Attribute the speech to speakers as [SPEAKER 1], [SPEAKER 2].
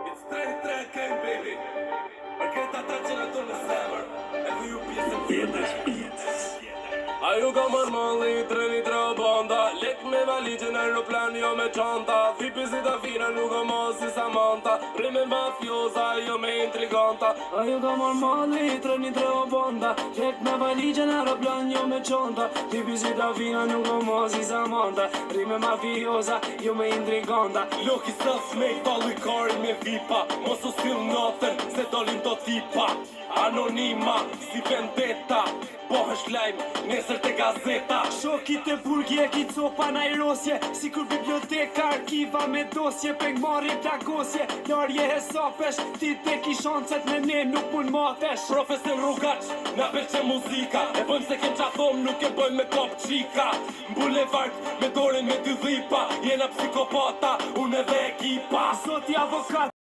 [SPEAKER 1] It's 33 game, baby. Përket ata që në tonë në zemër, edhe ju pjesën Ajo ka marrë malli, treni tre banda, lek me valigjën aeroplan jo me çanta. Thipi si ta fina nuk o mos si Samantha, rime mafioza jo me intriganta. Ajo ka marrë malli, treni tre banda, lek me valigjën aeroplan jo me çanta. Thipi si ta fina nuk o mos si Samantha, rime mafioza jo me intriganta. Loki self-made, balli kari me vipa, mos o sill notën, se dolin do tipa. Anonima, si vendetta, bohesh lajm, nesër te gazeta.
[SPEAKER 2] Shokit e burgje, ki copa na i rosje, si kur biblioteka, arkiva me dosje, peng marri plagosje, larje hesapesh, ti te ki shancet me ne nuk mun matesh.
[SPEAKER 1] Profesor Rrugaç, na pëlqe muzika, e bëjmë se kem qa thom, nuk e bëjmë me top qika. Bulevard, me dorën me dy dhipa, jena psikopata, unë edhe ekipa.
[SPEAKER 2] Zoti avokat,